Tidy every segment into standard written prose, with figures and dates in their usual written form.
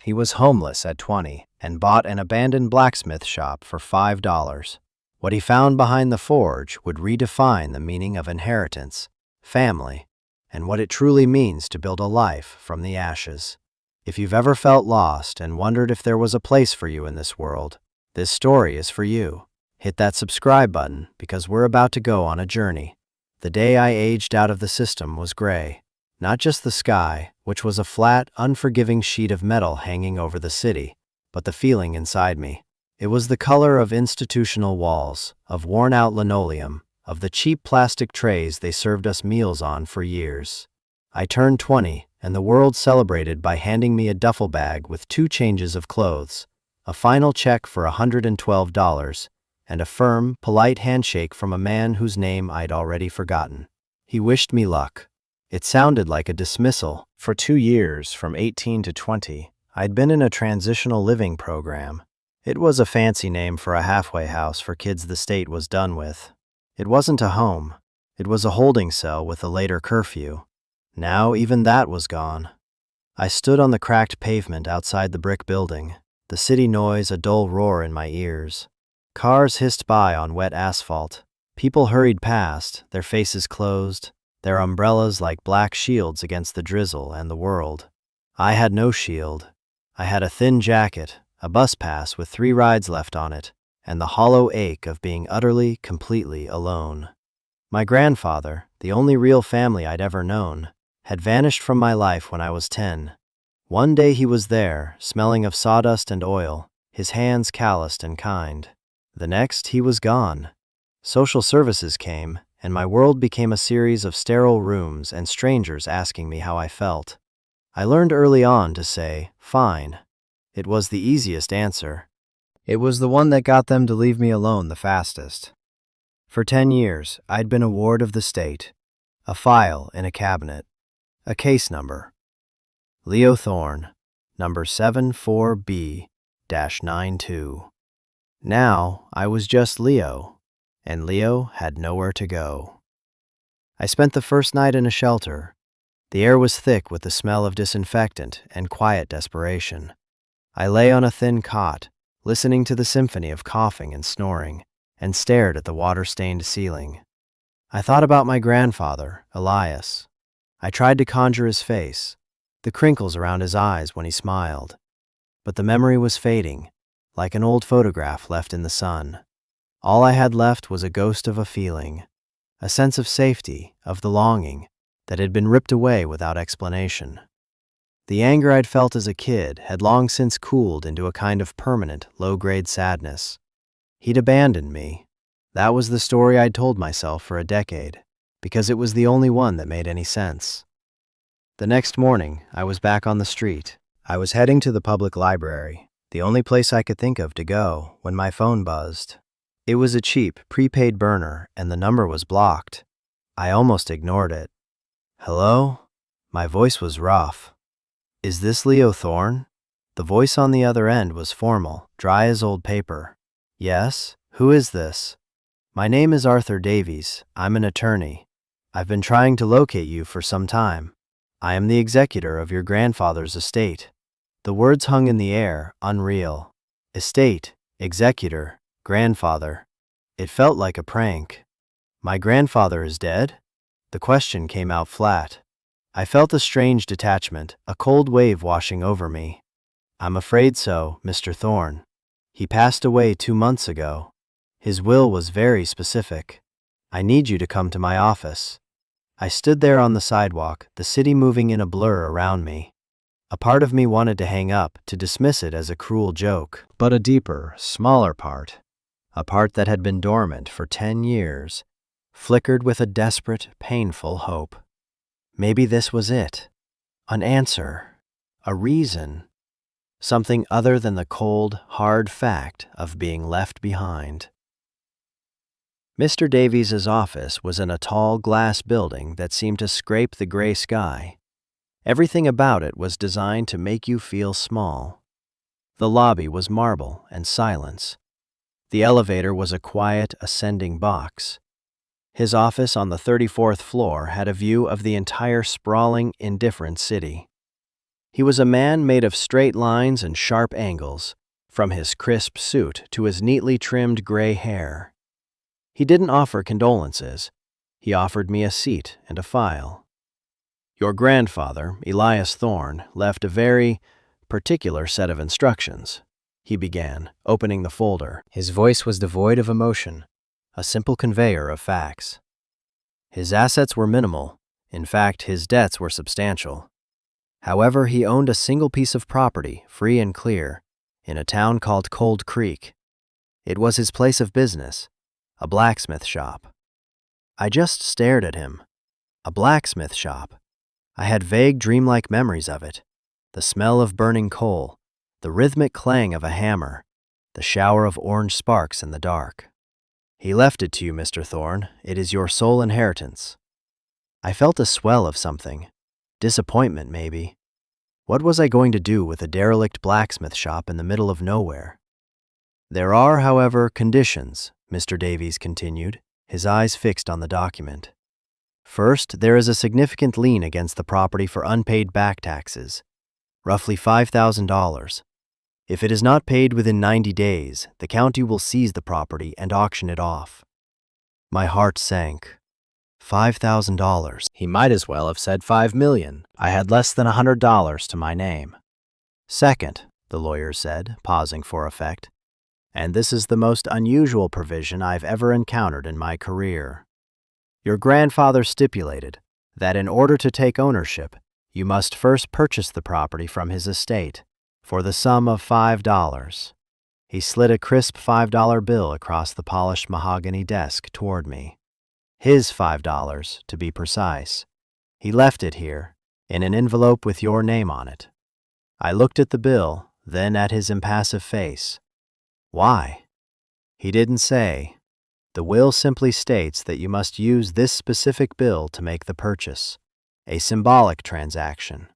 he was homeless at 20 and bought an abandoned blacksmith shop for $5. What he found behind the forge would redefine the meaning of inheritance, family, and what it truly means to build a life from the ashes. If you've ever felt lost and wondered if there was a place for you in this world, this story is for you. Hit that subscribe button because we're about to go on a journey. The day I aged out of the system was gray. Not just the sky, which was a flat, unforgiving sheet of metal hanging over the city, but the feeling inside me. It was the color of institutional walls, of worn-out linoleum, of the cheap plastic trays they served us meals on for years. I turned 20, and the world celebrated by handing me a duffel bag with 2 changes of clothes, a final check for $112, and a firm, polite handshake from a man whose name I'd already forgotten. He wished me luck. It sounded like a dismissal. For 2 years, from 18 to 20, I'd been in a transitional living program. It was a fancy name for a halfway house for kids the state was done with. It wasn't a home. It was a holding cell with a later curfew. Now even that was gone. I stood on the cracked pavement outside the brick building, the city noise a dull roar in my ears. Cars hissed by on wet asphalt. People hurried past, their faces closed, their umbrellas like black shields against the drizzle and the world. I had no shield. I had a thin jacket, a bus pass with 3 rides left on it, and the hollow ache of being utterly, completely alone. My grandfather, the only real family I'd ever known, had vanished from my life when I was 10. One day he was there, smelling of sawdust and oil, his hands calloused and kind. The next, he was gone. Social services came, and my world became a series of sterile rooms and strangers asking me how I felt. I learned early on to say, fine. It was the easiest answer. It was the one that got them to leave me alone the fastest. For 10 years, I'd been a ward of the state, a file in a cabinet, a case number. Leo Thorne, number 74B-92. Now, I was just Leo, and Leo had nowhere to go. I spent the first night in a shelter. The air was thick with the smell of disinfectant and quiet desperation. I lay on a thin cot, listening to the symphony of coughing and snoring, and stared at the water-stained ceiling. I thought about my grandfather, Elias. I tried to conjure his face, the crinkles around his eyes when he smiled. But the memory was fading, like an old photograph left in the sun. All I had left was a ghost of a feeling, a sense of safety, of the longing, that had been ripped away without explanation. The anger I'd felt as a kid had long since cooled into a kind of permanent, low-grade sadness. He'd abandoned me. That was the story I'd told myself for a decade, because it was the only one that made any sense. The next morning, I was back on the street. I was heading to the public library, the only place I could think of to go, when my phone buzzed. It was a cheap, prepaid burner, and the number was blocked. I almost ignored it. Hello? My voice was rough. Is this Leo Thorne? The voice on the other end was formal, dry as old paper. Yes? Who is this? My name is Arthur Davies. I'm an attorney. I've been trying to locate you for some time. I am the executor of your grandfather's estate. The words hung in the air, unreal. Estate, executor, grandfather. It felt like a prank. My grandfather is dead? The question came out flat. I felt a strange detachment, a cold wave washing over me. I'm afraid so, Mr. Thorne. He passed away 2 months ago. His will was very specific. I need you to come to my office. I stood there on the sidewalk, the city moving in a blur around me. A part of me wanted to hang up, to dismiss it as a cruel joke. But a deeper, smaller part, a part that had been dormant for 10 years, flickered with a desperate, painful hope. Maybe this was it. An answer. A reason. Something other than the cold, hard fact of being left behind. Mr. Davies's office was in a tall glass building that seemed to scrape the gray sky. Everything about it was designed to make you feel small. The lobby was marble and silence. The elevator was a quiet, ascending box. His office on the 34th floor had a view of the entire sprawling, indifferent city. He was a man made of straight lines and sharp angles, from his crisp suit to his neatly trimmed gray hair. He didn't offer condolences. He offered me a seat and a file. "Your grandfather, Elias Thorne, left a very particular set of instructions," he began, opening the folder. His voice was devoid of emotion, a simple conveyor of facts. His assets were minimal. In fact, his debts were substantial. However, he owned a single piece of property, free and clear, in a town called Cold Creek. It was his place of business, a blacksmith shop. I just stared at him. A blacksmith shop. I had vague dreamlike memories of it. The smell of burning coal, the rhythmic clang of a hammer, the shower of orange sparks in the dark. "He left it to you, Mr. Thorne. It is your sole inheritance." I felt a swell of something. Disappointment, maybe. What was I going to do with a derelict blacksmith shop in the middle of nowhere? "There are, however, conditions," Mr. Davies continued, his eyes fixed on the document. "First, there is a significant lien against the property for unpaid back taxes, roughly $5,000. If it is not paid within 90 days, the county will seize the property and auction it off." My heart sank. $5,000. He might as well have said $5 million. I had less than $100 to my name. "Second," the lawyer said, pausing for effect, "and this is the most unusual provision I've ever encountered in my career. Your grandfather stipulated that in order to take ownership, you must first purchase the property from his estate for the sum of $5. He slid a crisp $5 bill across the polished mahogany desk toward me. His $5, to be precise. He left it here, in an envelope with your name on it. I looked at the bill, then at his impassive face. Why? He didn't say. The will simply states that you must use this specific bill to make the purchase, a symbolic transaction.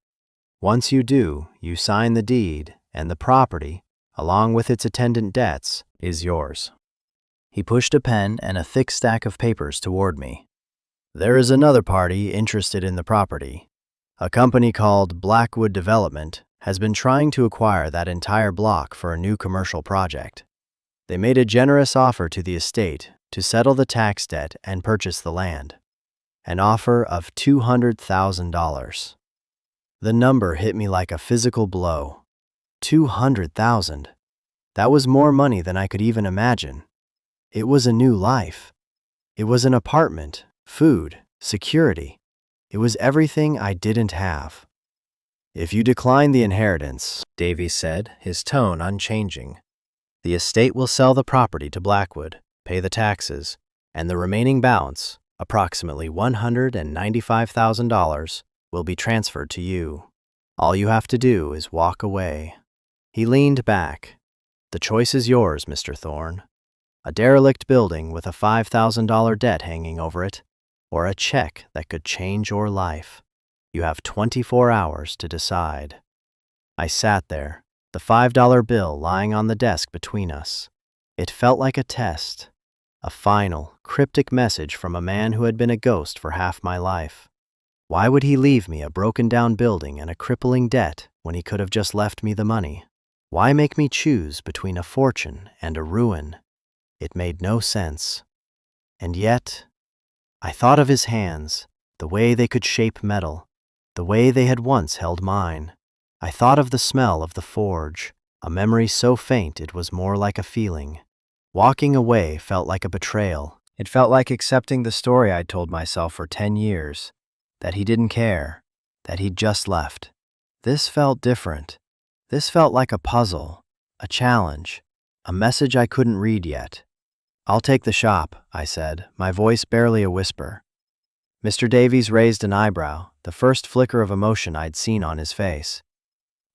Once you do, you sign the deed, and the property, along with its attendant debts, is yours. He pushed a pen and a thick stack of papers toward me. "There is another party interested in the property. A company called Blackwood Development has been trying to acquire that entire block for a new commercial project. They made a generous offer to the estate to settle the tax debt and purchase the land. An offer of $200,000. The number hit me like a physical blow. $200,000. That was more money than I could even imagine. It was a new life. It was an apartment, food, security. It was everything I didn't have. "If you decline the inheritance," Davies said, his tone unchanging, "the estate will sell the property to Blackwood, pay the taxes, and the remaining balance, approximately $195,000, will be transferred to you. All you have to do is walk away." He leaned back. "The choice is yours, Mr. Thorne. A derelict building with a $5,000 debt hanging over it, or a check that could change your life. You have 24 hours to decide." I sat there, the $5 bill lying on the desk between us. It felt like a test, a final, cryptic message from a man who had been a ghost for half my life. Why would he leave me a broken-down building and a crippling debt when he could have just left me the money? Why make me choose between a fortune and a ruin? It made no sense. And yet, I thought of his hands, the way they could shape metal, the way they had once held mine. I thought of the smell of the forge, a memory so faint it was more like a feeling. Walking away felt like a betrayal. It felt like accepting the story I'd told myself for 10 years, that he didn't care, that he'd just left. This felt different. This felt like a puzzle, a challenge, a message I couldn't read yet. "I'll take the shop," I said, my voice barely a whisper. Mr. Davies raised an eyebrow, the first flicker of emotion I'd seen on his face.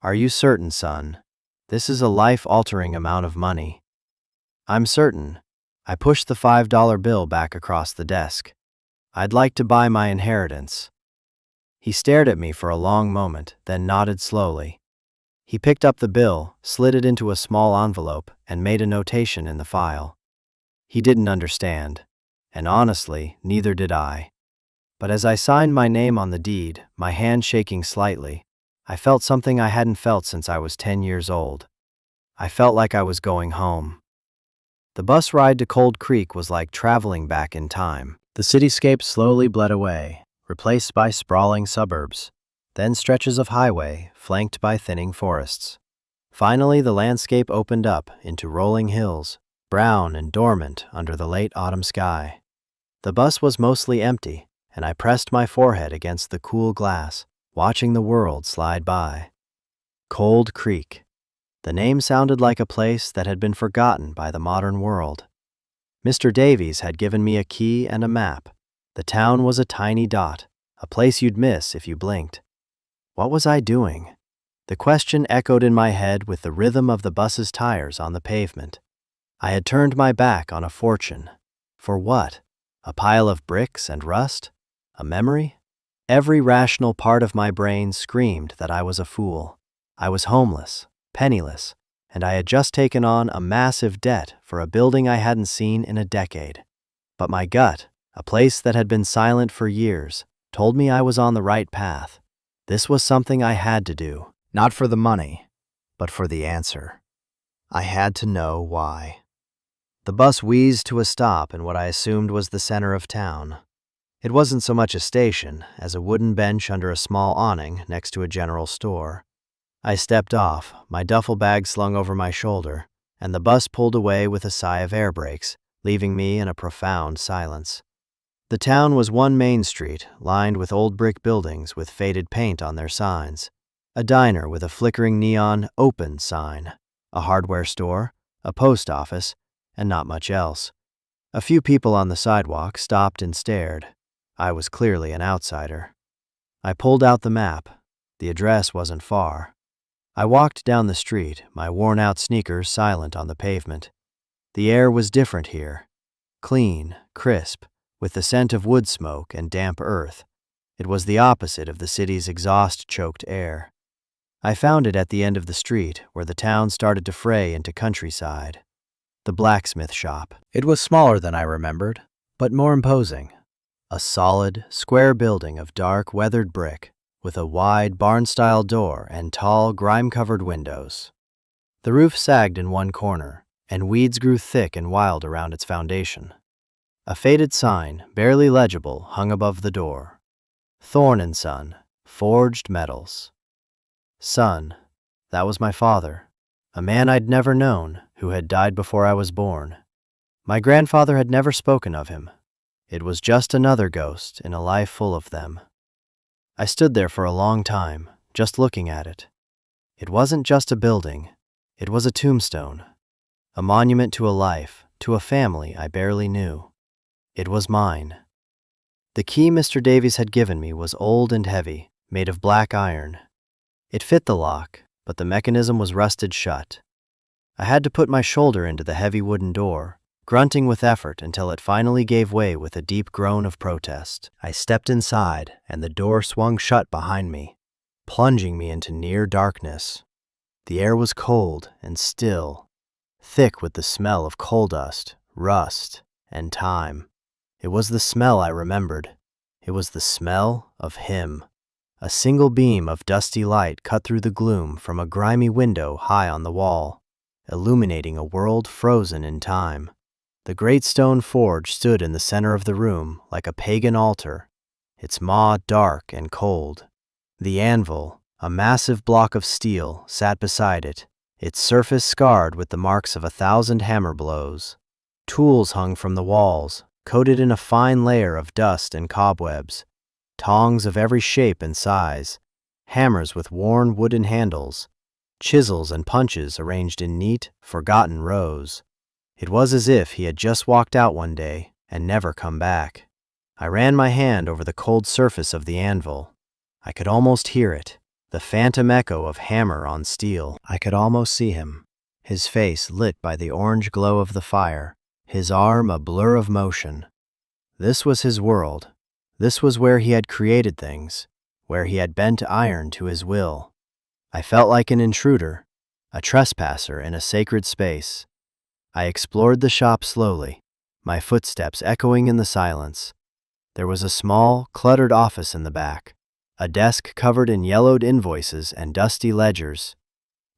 "Are you certain, son? This is a life-altering amount of money." "I'm certain." I pushed the $5 bill back across the desk. "I'd like to buy my inheritance." He stared at me for a long moment, then nodded slowly. He picked up the bill, slid it into a small envelope, and made a notation in the file. He didn't understand, and honestly, neither did I. But as I signed my name on the deed, my hand shaking slightly, I felt something I hadn't felt since I was 10 years old. I felt like I was going home. The bus ride to Cold Creek was like traveling back in time. The cityscape slowly bled away, replaced by sprawling suburbs, then stretches of highway flanked by thinning forests. Finally, the landscape opened up into rolling hills, brown and dormant under the late autumn sky. The bus was mostly empty, and I pressed my forehead against the cool glass, watching the world slide by. Cold Creek. The name sounded like a place that had been forgotten by the modern world. Mr. Davies had given me a key and a map. The town was a tiny dot, a place you'd miss if you blinked. What was I doing? The question echoed in my head with the rhythm of the bus's tires on the pavement. I had turned my back on a fortune. For what? A pile of bricks and rust? A memory? Every rational part of my brain screamed that I was a fool. I was homeless, penniless, and I had just taken on a massive debt for a building I hadn't seen in a decade. But my gut, a place that had been silent for years, told me I was on the right path. This was something I had to do, not for the money, but for the answer. I had to know why. The bus wheezed to a stop in what I assumed was the center of town. It wasn't so much a station as a wooden bench under a small awning next to a general store. I stepped off, my duffel bag slung over my shoulder, and the bus pulled away with a sigh of air brakes, leaving me in a profound silence. The town was one main street, lined with old brick buildings with faded paint on their signs, a diner with a flickering neon "Open" sign, a hardware store, a post office, and not much else. A few people on the sidewalk stopped and stared. I was clearly an outsider. I pulled out the map. The address wasn't far. I walked down the street, my worn-out sneakers silent on the pavement. The air was different here. Clean, crisp, with the scent of wood smoke and damp earth. It was the opposite of the city's exhaust-choked air. I found it at the end of the street where the town started to fray into countryside. The blacksmith shop. It was smaller than I remembered, but more imposing. A solid, square building of dark, weathered brick, with a wide, barn-style door and tall, grime-covered windows. The roof sagged in one corner, and weeds grew thick and wild around its foundation. A faded sign, barely legible, hung above the door. Thorne and Son, Forged Metals. Son, that was my father, a man I'd never known, who had died before I was born. My grandfather had never spoken of him. It was just another ghost in a life full of them. I stood there for a long time, just looking at it. It wasn't just a building. It was a tombstone, a monument to a life, to a family I barely knew. It was mine. The key Mr. Davies had given me was old and heavy, made of black iron. It fit the lock, but the mechanism was rusted shut. I had to put my shoulder into the heavy wooden door, grunting with effort until it finally gave way with a deep groan of protest. I stepped inside, and the door swung shut behind me, plunging me into near darkness. The air was cold and still, thick with the smell of coal dust, rust, and time. It was the smell I remembered. It was the smell of him. A single beam of dusty light cut through the gloom from a grimy window high on the wall, illuminating a world frozen in time. The great stone forge stood in the center of the room like a pagan altar, its maw dark and cold. The anvil, a massive block of steel, sat beside it, its surface scarred with the marks of 1,000 hammer blows. Tools hung from the walls, coated in a fine layer of dust and cobwebs. Tongs of every shape and size, hammers with worn wooden handles, chisels and punches arranged in neat, forgotten rows. It was as if he had just walked out one day and never come back. I ran my hand over the cold surface of the anvil. I could almost hear it, the phantom echo of hammer on steel. I could almost see him, his face lit by the orange glow of the fire, his arm a blur of motion. This was his world. This was where he had created things, where he had bent iron to his will. I felt like an intruder, a trespasser in a sacred space. I explored the shop slowly, my footsteps echoing in the silence. There was a small, cluttered office in the back, A desk covered in yellowed invoices and dusty ledgers.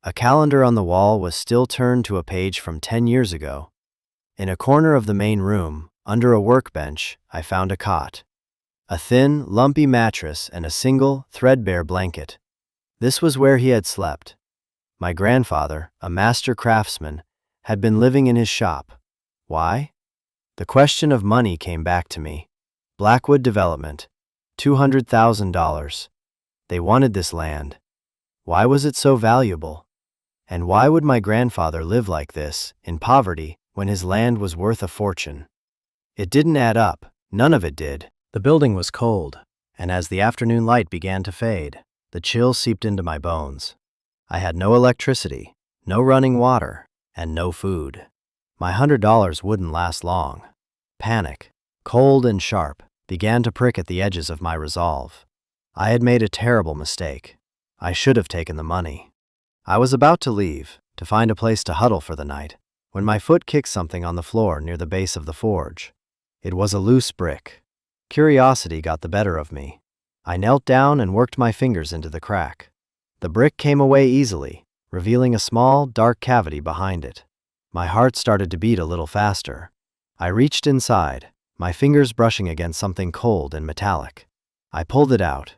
A calendar on the wall was still turned to a page from 10 years ago. In a corner of the main room, under a workbench, I found a cot. A thin, lumpy mattress and a single, threadbare blanket. This was where he had slept. My grandfather, a master craftsman, had been living in his shop. Why? The question of money came back to me. Blackwood Development, $200,000. They wanted this land. Why was it so valuable? And why would my grandfather live like this, in poverty, when his land was worth a fortune? It didn't add up. None of it did. The building was cold, and as the afternoon light began to fade, the chill seeped into my bones. I had no electricity, no running water, and no food. My $100 wouldn't last long. Panic, cold and sharp, began to prick at the edges of my resolve. I had made a terrible mistake. I should have taken the money. I was about to leave, to find a place to huddle for the night, when my foot kicked something on the floor near the base of the forge. It was a loose brick. Curiosity got the better of me. I knelt down and worked my fingers into the crack. The brick came away easily, revealing a small, dark cavity behind it. My heart started to beat a little faster. I reached inside, my fingers brushing against something cold and metallic. I pulled it out.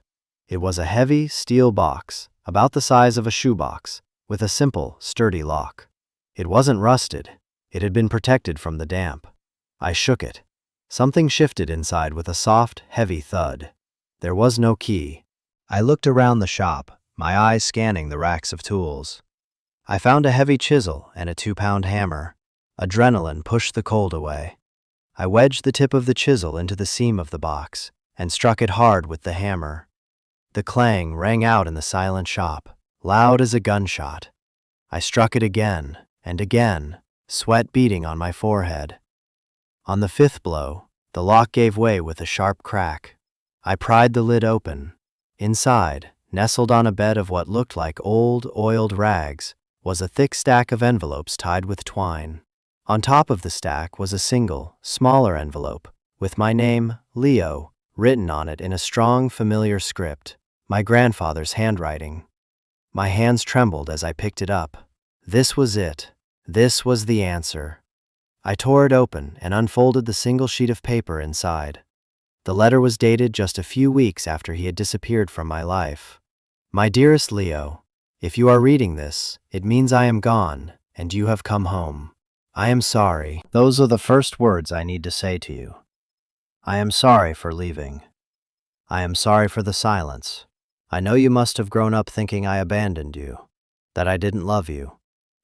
It was a heavy, steel box, about the size of a shoebox, with a simple, sturdy lock. It wasn't rusted. It had been protected from the damp. I shook it. Something shifted inside with a soft, heavy thud. There was no key. I looked around the shop, my eyes scanning the racks of tools. I found a heavy chisel and a 2-pound hammer. Adrenaline pushed the cold away. I wedged the tip of the chisel into the seam of the box and struck it hard with the hammer. The clang rang out in the silent shop, loud as a gunshot. I struck it again and again, sweat beading on my forehead. On the 5th blow, the lock gave way with a sharp crack. I pried the lid open. Inside, nestled on a bed of what looked like old, oiled rags, was a thick stack of envelopes tied with twine. On top of the stack was a single, smaller envelope, with my name, Leo, written on it in a strong, familiar script, my grandfather's handwriting. My hands trembled as I picked it up. This was it. This was the answer. I tore it open and unfolded the single sheet of paper inside. The letter was dated just a few weeks after he had disappeared from my life. My dearest Leo, if you are reading this, it means I am gone, and you have come home. I am sorry. Those are the first words I need to say to you. I am sorry for leaving. I am sorry for the silence. I know you must have grown up thinking I abandoned you, that I didn't love you.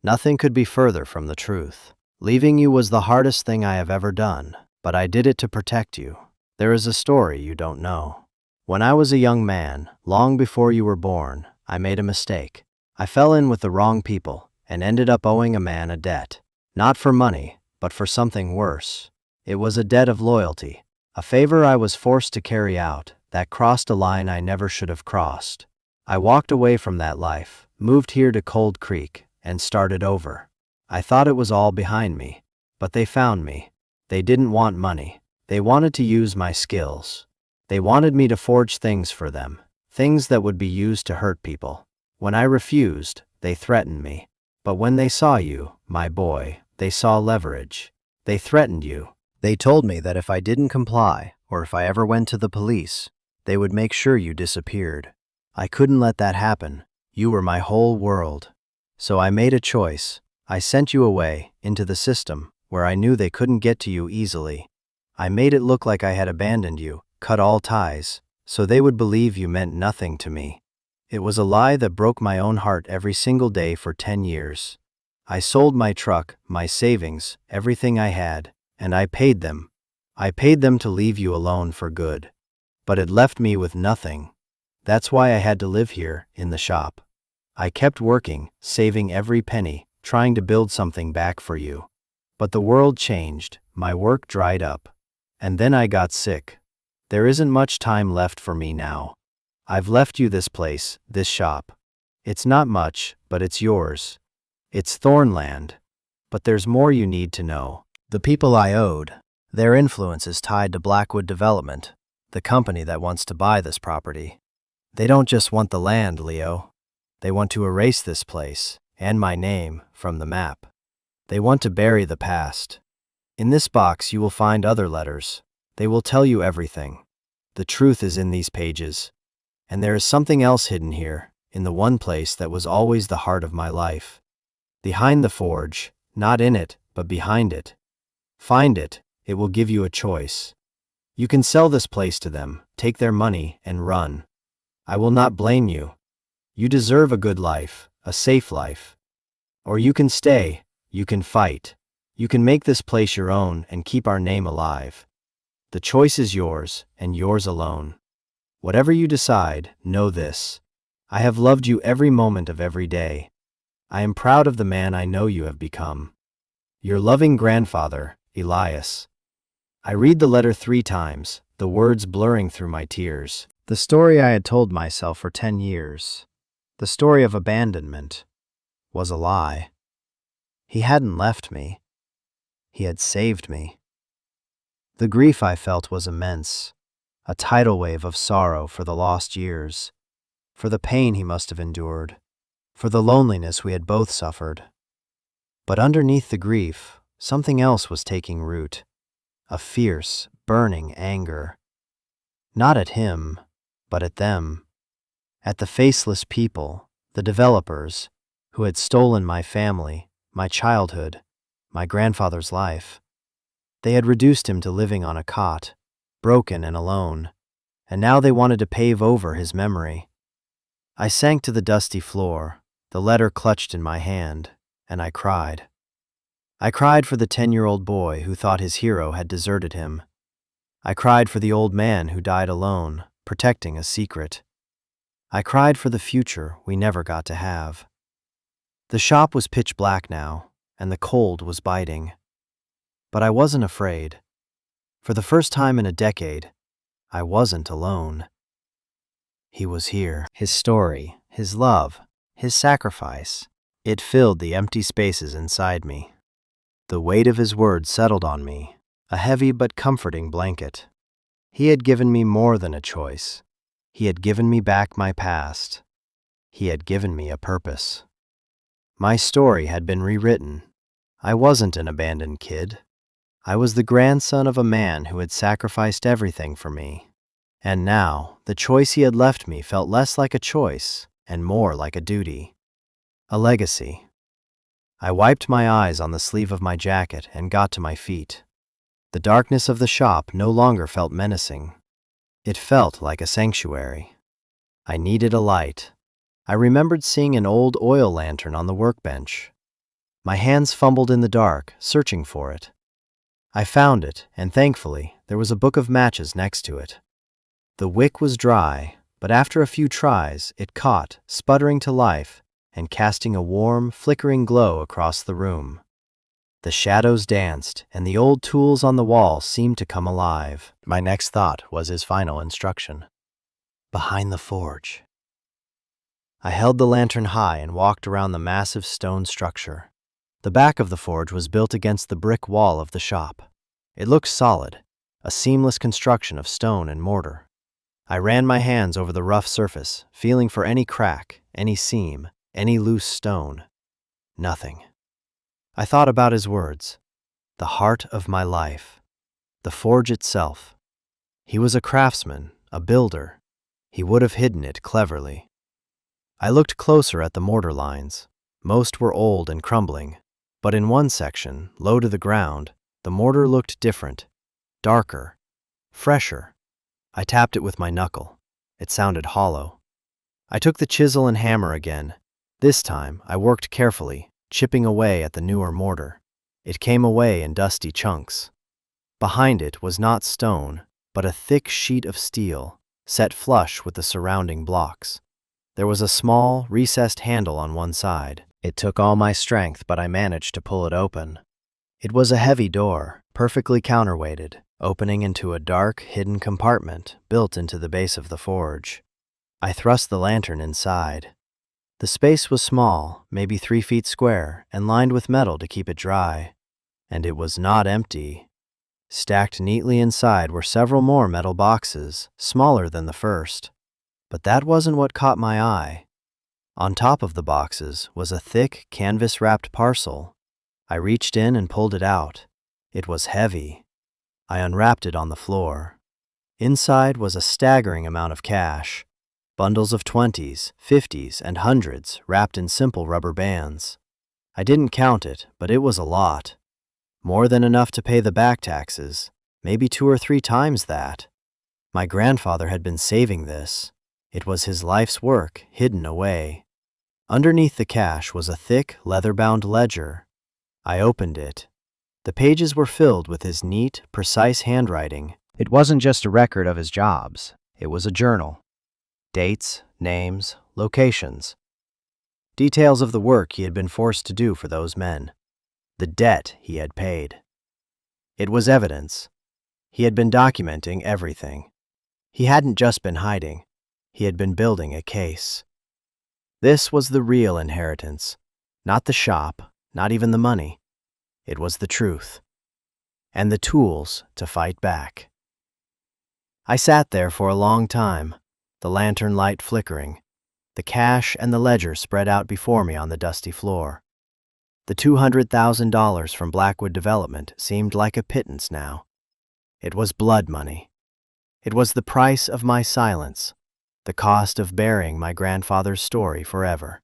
Nothing could be further from the truth. Leaving you was the hardest thing I have ever done, but I did it to protect you. There is a story you don't know. When I was a young man, long before you were born, I made a mistake. I fell in with the wrong people and ended up owing a man a debt. Not for money, but for something worse. It was a debt of loyalty, a favor I was forced to carry out that crossed a line I never should have crossed. I walked away from that life, moved here to Cold Creek, and started over. I thought it was all behind me, but they found me. They didn't want money. They wanted to use my skills. They wanted me to forge things for them, things that would be used to hurt people. When I refused, they threatened me. But when they saw you, my boy, they saw leverage. They threatened you. They told me that if I didn't comply, or if I ever went to the police, they would make sure you disappeared. I couldn't let that happen. You were my whole world. So I made a choice. I sent you away, into the system, where I knew they couldn't get to you easily. I made it look like I had abandoned you, cut all ties, so they would believe you meant nothing to me. It was a lie that broke my own heart every single day for 10 years. I sold my truck, my savings, everything I had, and I paid them. I paid them to leave you alone for good. But it left me with nothing. That's why I had to live here, in the shop. I kept working, saving every penny, trying to build something back for you. But the world changed, my work dried up. And then I got sick. There isn't much time left for me now. I've left you this place, this shop. It's not much, but it's yours. It's Thornland. But there's more you need to know. The people I owed, their influence is tied to Blackwood Development, the company that wants to buy this property. They don't just want the land, Leo. They want to erase this place, and my name, from the map. They want to bury the past. In this box you will find other letters. They will tell you everything. The truth is in these pages. And there is something else hidden here, in the one place that was always the heart of my life. Behind the forge, not in it, but behind it. Find it, it will give you a choice. You can sell this place to them, take their money, and run. I will not blame you. You deserve a good life, a safe life. Or you can stay, you can fight. You can make this place your own and keep our name alive. The choice is yours, and yours alone. Whatever you decide, know this. I have loved you every moment of every day. I am proud of the man I know you have become. Your loving grandfather, Elias. I read the letter 3 times, the words blurring through my tears. The story I had told myself for 10 years, the story of abandonment, was a lie. He hadn't left me. He had saved me. The grief I felt was immense, a tidal wave of sorrow for the lost years, for the pain he must have endured, for the loneliness we had both suffered. But underneath the grief, something else was taking root, a fierce, burning anger. Not at him, but at them, at the faceless people, the developers, who had stolen my family, my childhood, my grandfather's life. They had reduced him to living on a cot, broken and alone, and now they wanted to pave over his memory. I sank to the dusty floor, the letter clutched in my hand, and I cried. I cried for the 10-year-old boy who thought his hero had deserted him. I cried for the old man who died alone, protecting a secret. I cried for the future we never got to have. The shop was pitch black now, and the cold was biting. But I wasn't afraid. For the first time in a decade, I wasn't alone. He was here. His story, his love, his sacrifice, it filled the empty spaces inside me. The weight of his words settled on me, a heavy but comforting blanket. He had given me more than a choice. He had given me back my past. He had given me a purpose. My story had been rewritten. I wasn't an abandoned kid. I was the grandson of a man who had sacrificed everything for me. And now, the choice he had left me felt less like a choice and more like a duty. A legacy. I wiped my eyes on the sleeve of my jacket and got to my feet. The darkness of the shop no longer felt menacing. It felt like a sanctuary. I needed a light. I remembered seeing an old oil lantern on the workbench. My hands fumbled in the dark, searching for it. I found it, and thankfully, there was a book of matches next to it. The wick was dry, but after a few tries, it caught, sputtering to life, and casting a warm, flickering glow across the room. The shadows danced, and the old tools on the wall seemed to come alive. My next thought was his final instruction. Behind the forge. I held the lantern high and walked around the massive stone structure. The back of the forge was built against the brick wall of the shop. It looked solid, a seamless construction of stone and mortar. I ran my hands over the rough surface, feeling for any crack, any seam, any loose stone. Nothing. I thought about his words. The heart of my life. The forge itself. He was a craftsman, a builder. He would have hidden it cleverly. I looked closer at the mortar lines. Most were old and crumbling, but in one section, low to the ground, the mortar looked different, darker, fresher. I tapped it with my knuckle. It sounded hollow. I took the chisel and hammer again. This time, I worked carefully, chipping away at the newer mortar. It came away in dusty chunks. Behind it was not stone, but a thick sheet of steel, set flush with the surrounding blocks. There was a small, recessed handle on one side. It took all my strength, but I managed to pull it open. It was a heavy door, perfectly counterweighted, opening into a dark, hidden compartment built into the base of the forge. I thrust the lantern inside. The space was small, maybe 3 feet square, and lined with metal to keep it dry. And it was not empty. Stacked neatly inside were several more metal boxes, smaller than the first. But that wasn't what caught my eye. On top of the boxes was a thick, canvas-wrapped parcel. I reached in and pulled it out. It was heavy. I unwrapped it on the floor. Inside was a staggering amount of cash. Bundles of 20s, 50s, and 100s wrapped in simple rubber bands. I didn't count it, but it was a lot. More than enough to pay the back taxes, maybe 2 or 3 times that. My grandfather had been saving this. It was his life's work, hidden away. Underneath the cash was a thick, leather-bound ledger. I opened it. The pages were filled with his neat, precise handwriting. It wasn't just a record of his jobs. It was a journal. Dates, names, locations. Details of the work he had been forced to do for those men. The debt he had paid. It was evidence. He had been documenting everything. He hadn't just been hiding. He had been building a case. This was the real inheritance. Not the shop, not even the money. It was the truth. And the tools to fight back. I sat there for a long time, the lantern light flickering, the cash and the ledger spread out before me on the dusty floor. The $200,000 from Blackwood Development seemed like a pittance now. It was blood money. It was the price of my silence, the cost of burying my grandfather's story forever.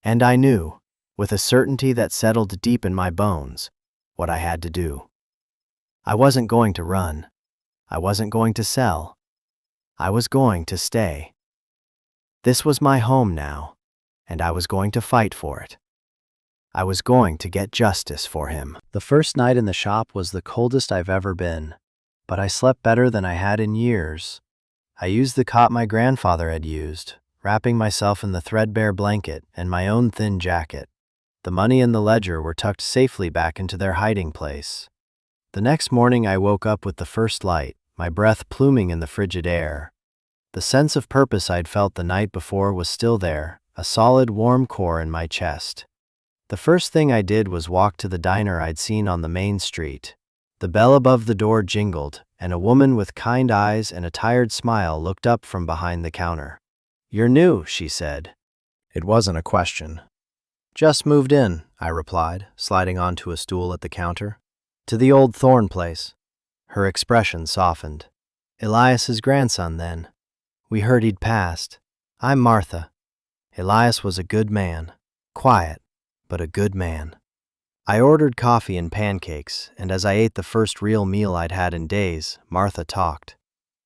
And I knew, with a certainty that settled deep in my bones, what I had to do. I wasn't going to run. I wasn't going to sell. I was going to stay. This was my home now, and I was going to fight for it. I was going to get justice for him. The first night in the shop was the coldest I've ever been, but I slept better than I had in years. I used the cot my grandfather had used, wrapping myself in the threadbare blanket and my own thin jacket. The money and the ledger were tucked safely back into their hiding place. The next morning I woke up with the first light, my breath pluming in the frigid air. The sense of purpose I'd felt the night before was still there, a solid, warm core in my chest. The first thing I did was walk to the diner I'd seen on the main street. The bell above the door jingled, and a woman with kind eyes and a tired smile looked up from behind the counter. "You're new," she said. It wasn't a question. "Just moved in," I replied, sliding onto a stool at the counter. "To the old Thorne place." Her expression softened. "Elias's grandson, then." We hurried past. "I'm Martha." Elias was a good man. Quiet, but a good man. I ordered coffee and pancakes, and as I ate the first real meal I'd had in days, Martha talked.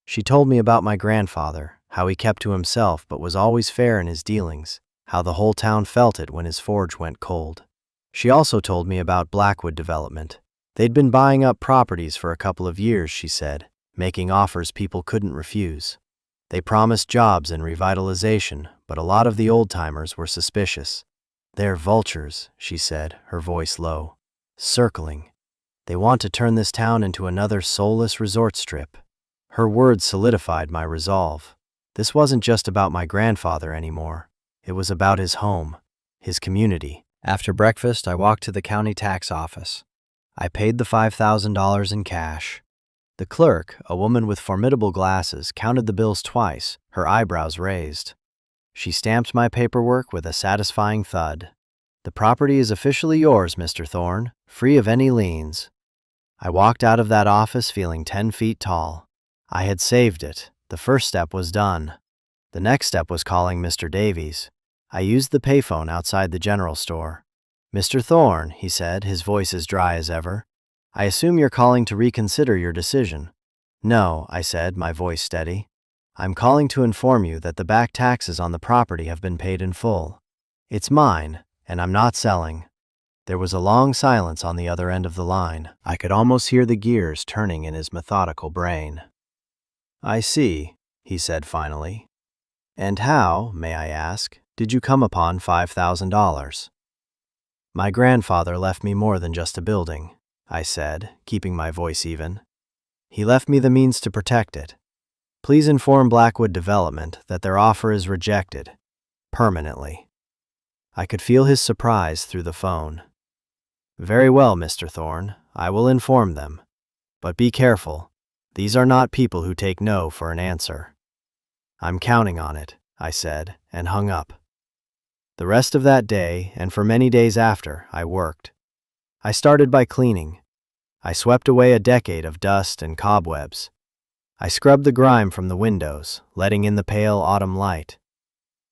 She told me about my grandfather, how he kept to himself but was always fair in his dealings, how the whole town felt it when his forge went cold. She also told me about Blackwood Development. They'd been buying up properties for a couple of years, she said, making offers people couldn't refuse. They promised jobs and revitalization, but a lot of the old-timers were suspicious. "They're vultures," she said, her voice low. "Circling. They want to turn this town into another soulless resort strip." Her words solidified my resolve. This wasn't just about my grandfather anymore. It was about his home, his community. After breakfast, I walked to the county tax office. I paid the $5,000 in cash. The clerk, a woman with formidable glasses, counted the bills twice, her eyebrows raised. She stamped my paperwork with a satisfying thud. "The property is officially yours, Mr. Thorne, free of any liens." I walked out of that office feeling 10 feet tall. I had saved it. The first step was done. The next step was calling Mr. Davies. I used the payphone outside the general store. "Mr. Thorne," he said, his voice as dry as ever. "I assume you're calling to reconsider your decision." "No," I said, my voice steady. "I'm calling to inform you that the back taxes on the property have been paid in full. It's mine, and I'm not selling." There was a long silence on the other end of the line. I could almost hear the gears turning in his methodical brain. "I see," he said finally. "And how, may I ask, did you come upon $5,000? "My grandfather left me more than just a building," I said, keeping my voice even. "He left me the means to protect it. Please inform Blackwood Development that their offer is rejected, permanently." I could feel his surprise through the phone. "Very well, Mr. Thorne, I will inform them. But be careful. These are not people who take no for an answer." I'm counting on it, I said, and hung up. The rest of that day, and for many days after, I worked. I started by cleaning. I swept away a decade of dust and cobwebs. I scrubbed the grime from the windows, letting in the pale autumn light.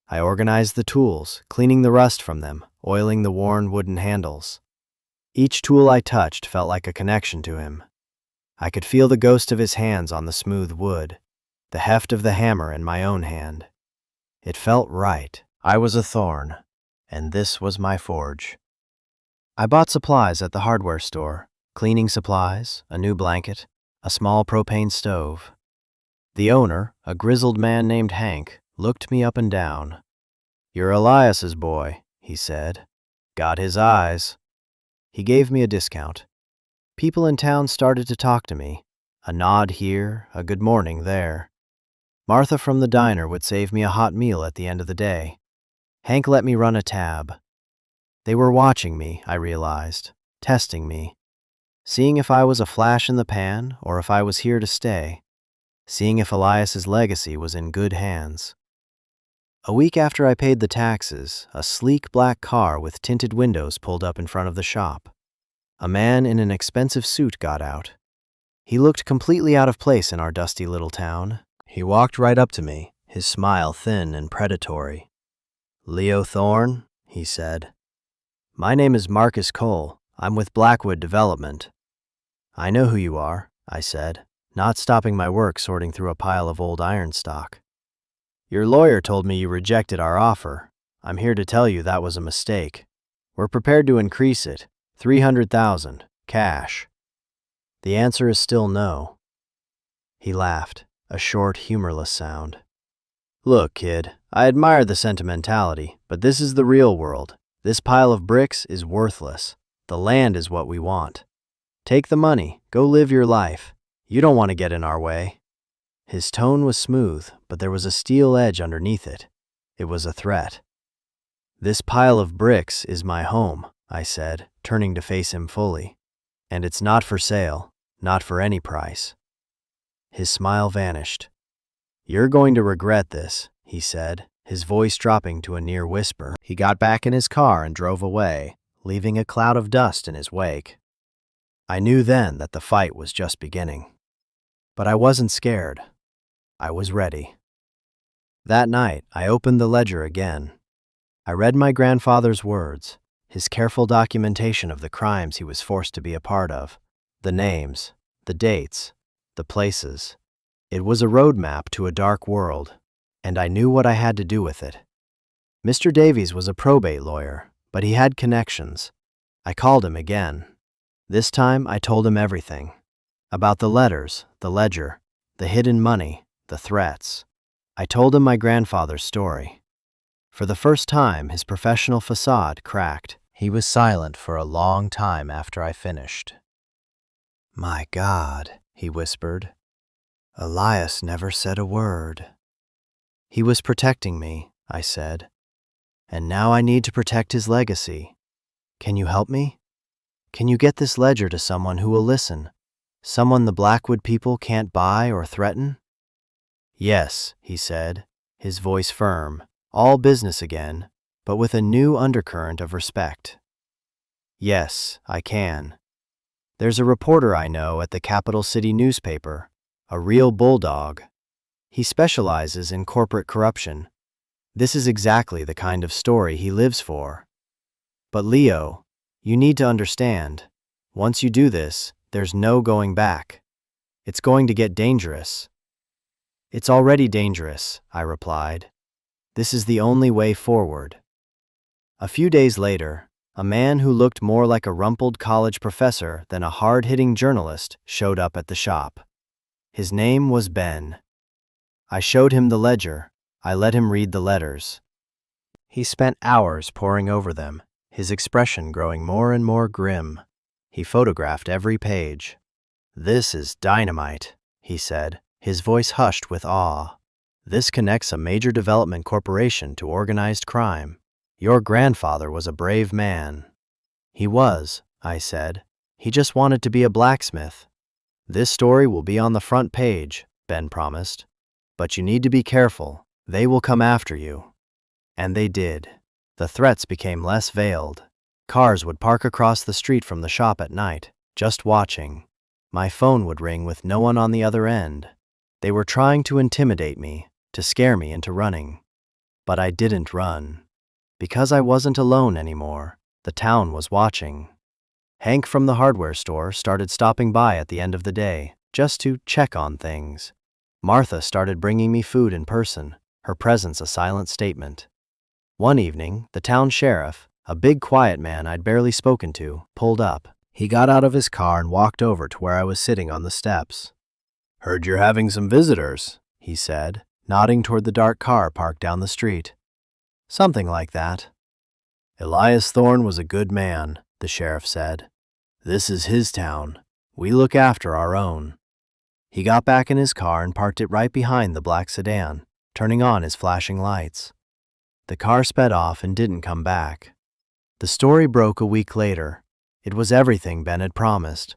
I organized the tools, cleaning the rust from them, oiling the worn wooden handles. Each tool I touched felt like a connection to him. I could feel the ghost of his hands on the smooth wood, the heft of the hammer in my own hand. It felt right. I was a thorn, and this was my forge. I bought supplies at the hardware store, cleaning supplies, a new blanket, a small propane stove. The owner, a grizzled man named Hank, looked me up and down. "You're Elias's boy," he said. "Got his eyes." He gave me a discount. People in town started to talk to me, a nod here, a good morning there. Martha from the diner would save me a hot meal at the end of the day. Hank let me run a tab. They were watching me, I realized, testing me, seeing if I was a flash in the pan or if I was here to stay, seeing if Elias's legacy was in good hands. A week after I paid the taxes, a sleek black car with tinted windows pulled up in front of the shop. A man in an expensive suit got out. He looked completely out of place in our dusty little town. He walked right up to me, his smile thin and predatory. "Leo Thorne," he said. "My name is Marcus Cole. I'm with Blackwood Development." "I know who you are," I said, not stopping my work sorting through a pile of old iron stock. "Your lawyer told me you rejected our offer. I'm here to tell you that was a mistake. We're prepared to increase it, $300,000, cash." "The answer is still no." He laughed, a short, humorless sound. "Look, kid, I admire the sentimentality, but this is the real world. This pile of bricks is worthless. The land is what we want. Take the money, go live your life. You don't want to get in our way." His tone was smooth, but there was a steel edge underneath it. It was a threat. "This pile of bricks is my home," I said, turning to face him fully. "And it's not for sale, not for any price." His smile vanished. "You're going to regret this," he said, his voice dropping to a near whisper. He got back in his car and drove away, leaving a cloud of dust in his wake. I knew then that the fight was just beginning. But I wasn't scared. I was ready. That night, I opened the ledger again. I read my grandfather's words, his careful documentation of the crimes he was forced to be a part of, the names, the dates, the places. It was a roadmap to a dark world, and I knew what I had to do with it. Mr. Davies was a probate lawyer, but he had connections. I called him again. This time I told him everything. About the letters, the ledger, the hidden money, the threats. I told him my grandfather's story. For the first time, his professional facade cracked. He was silent for a long time after I finished. "My God," he whispered. "Elias never said a word." "He was protecting me," I said. "And now I need to protect his legacy. Can you help me? Can you get this ledger to someone who will listen? Someone the Blackwood people can't buy or threaten?" "Yes," he said, his voice firm, all business again, but with a new undercurrent of respect. "Yes, I can. There's a reporter I know at the capital city newspaper, a real bulldog. He specializes in corporate corruption. This is exactly the kind of story he lives for. But Leo, you need to understand, once you do this, there's no going back. It's going to get dangerous." "It's already dangerous," I replied. "This is the only way forward." A few days later, a man who looked more like a rumpled college professor than a hard-hitting journalist showed up at the shop. His name was Ben. I showed him the ledger. I let him read the letters. He spent hours poring over them, his expression growing more and more grim. He photographed every page. "This is dynamite," he said, his voice hushed with awe. "This connects a major development corporation to organized crime. Your grandfather was a brave man." "He was," I said. "He just wanted to be a blacksmith." "This story will be on the front page," Ben promised. But you need to be careful. They will come after you." And they did. The threats became less veiled. Cars would park across the street from the shop at night, just watching. My phone would ring with no one on the other end. They were trying to intimidate me, to scare me into running. But I didn't run. Because I wasn't alone anymore. The town was watching. Hank from the hardware store started stopping by at the end of the day, just to check on things. Martha started bringing me food in person, her presence a silent statement. One evening, the town sheriff, a big quiet man I'd barely spoken to, pulled up. He got out of his car and walked over to where I was sitting on the steps. "Heard you're having some visitors," he said, nodding toward the dark car parked down the street. "Something like that." "Elias Thorne was a good man," the sheriff said. "This is his town. We look after our own." He got back in his car and parked it right behind the black sedan, turning on his flashing lights. The car sped off and didn't come back. The story broke a week later. It was everything Ben had promised.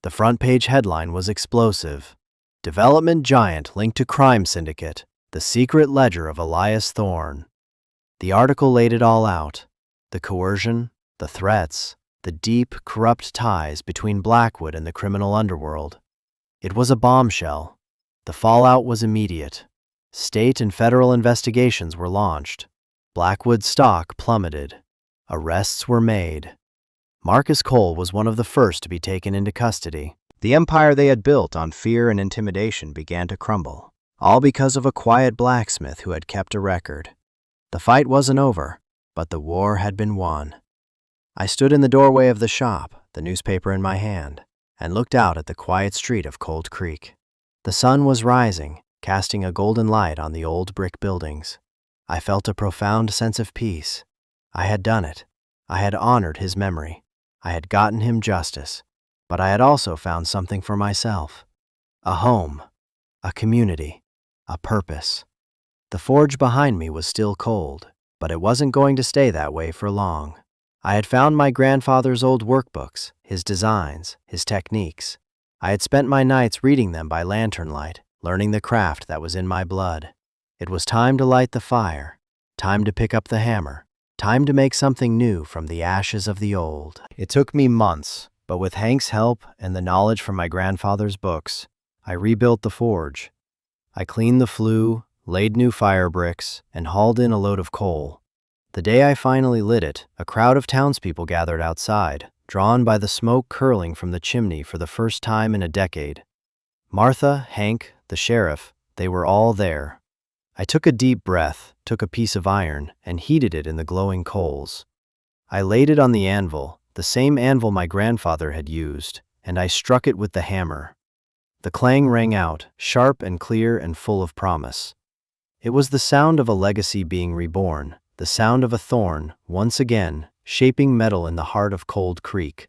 The front page headline was explosive. "Development giant linked to crime syndicate, the secret ledger of Elias Thorne." The article laid it all out. The coercion, the threats, the deep, corrupt ties between Blackwood and the criminal underworld. It was a bombshell. The fallout was immediate. State and federal investigations were launched. Blackwood's stock plummeted. Arrests were made. Marcus Cole was one of the first to be taken into custody. The empire they had built on fear and intimidation began to crumble, all because of a quiet blacksmith who had kept a record. The fight wasn't over, but the war had been won. I stood in the doorway of the shop, the newspaper in my hand, and looked out at the quiet street of Cold Creek. The sun was rising, casting a golden light on the old brick buildings. I felt a profound sense of peace. I had done it. I had honored his memory. I had gotten him justice. But I had also found something for myself. A home, a community, a purpose. The forge behind me was still cold, but it wasn't going to stay that way for long. I had found my grandfather's old workbooks, his designs, his techniques. I had spent my nights reading them by lantern light, learning the craft that was in my blood. It was time to light the fire, time to pick up the hammer, time to make something new from the ashes of the old. It took me months, but with Hank's help and the knowledge from my grandfather's books, I rebuilt the forge. I cleaned the flue, laid new fire bricks, and hauled in a load of coal. The day I finally lit it, a crowd of townspeople gathered outside, drawn by the smoke curling from the chimney for the first time in a decade. Martha, Hank, the sheriff, they were all there. I took a deep breath, took a piece of iron, and heated it in the glowing coals. I laid it on the anvil, the same anvil my grandfather had used, and I struck it with the hammer. The clang rang out, sharp and clear and full of promise. It was the sound of a legacy being reborn, the sound of a thorn, once again, shaping metal in the heart of Cold Creek.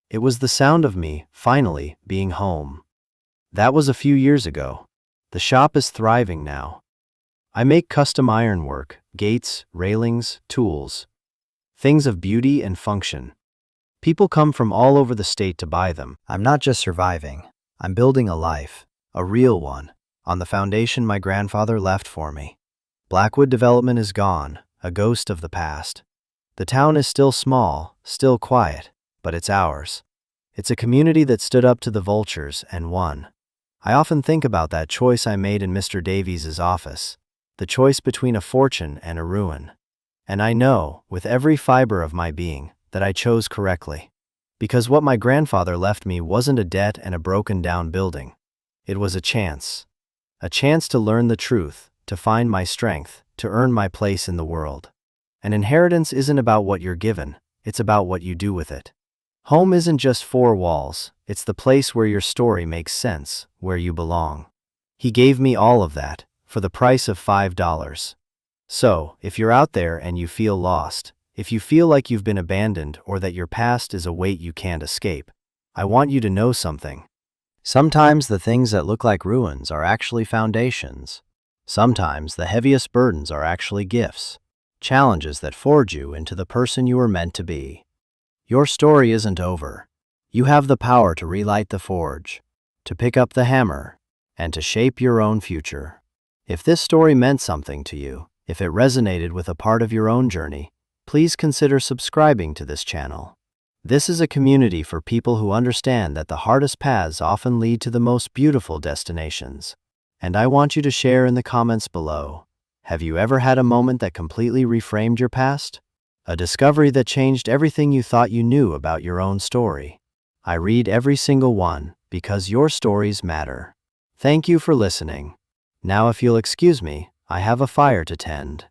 It was the sound of me, finally, being home. That was a few years ago. The shop is thriving now. I make custom ironwork, gates, railings, tools. Things of beauty and function. People come from all over the state to buy them. I'm not just surviving. I'm building a life, a real one, on the foundation my grandfather left for me. Blackwood Development is gone, a ghost of the past. The town is still small, still quiet, but it's ours. It's a community that stood up to the vultures and won. I often think about that choice I made in Mr. Davies's office, the choice between a fortune and a ruin. And I know, with every fiber of my being, that I chose correctly. Because what my grandfather left me wasn't a debt and a broken-down building. It was a chance. A chance to learn the truth, to find my strength, to earn my place in the world. An inheritance isn't about what you're given, it's about what you do with it. Home isn't just four walls, it's the place where your story makes sense, where you belong. He gave me all of that, for the price of $5. So, if you're out there and you feel lost, if you feel like you've been abandoned or that your past is a weight you can't escape, I want you to know something. Sometimes the things that look like ruins are actually foundations. Sometimes the heaviest burdens are actually gifts, challenges that forge you into the person you were meant to be. Your story isn't over. You have the power to relight the forge, to pick up the hammer, and to shape your own future. If this story meant something to you, if it resonated with a part of your own journey, please consider subscribing to this channel. This is a community for people who understand that the hardest paths often lead to the most beautiful destinations. And I want you to share in the comments below. Have you ever had a moment that completely reframed your past? A discovery that changed everything you thought you knew about your own story? I read every single one because your stories matter. Thank you for listening. Now, if you'll excuse me, I have a fire to tend.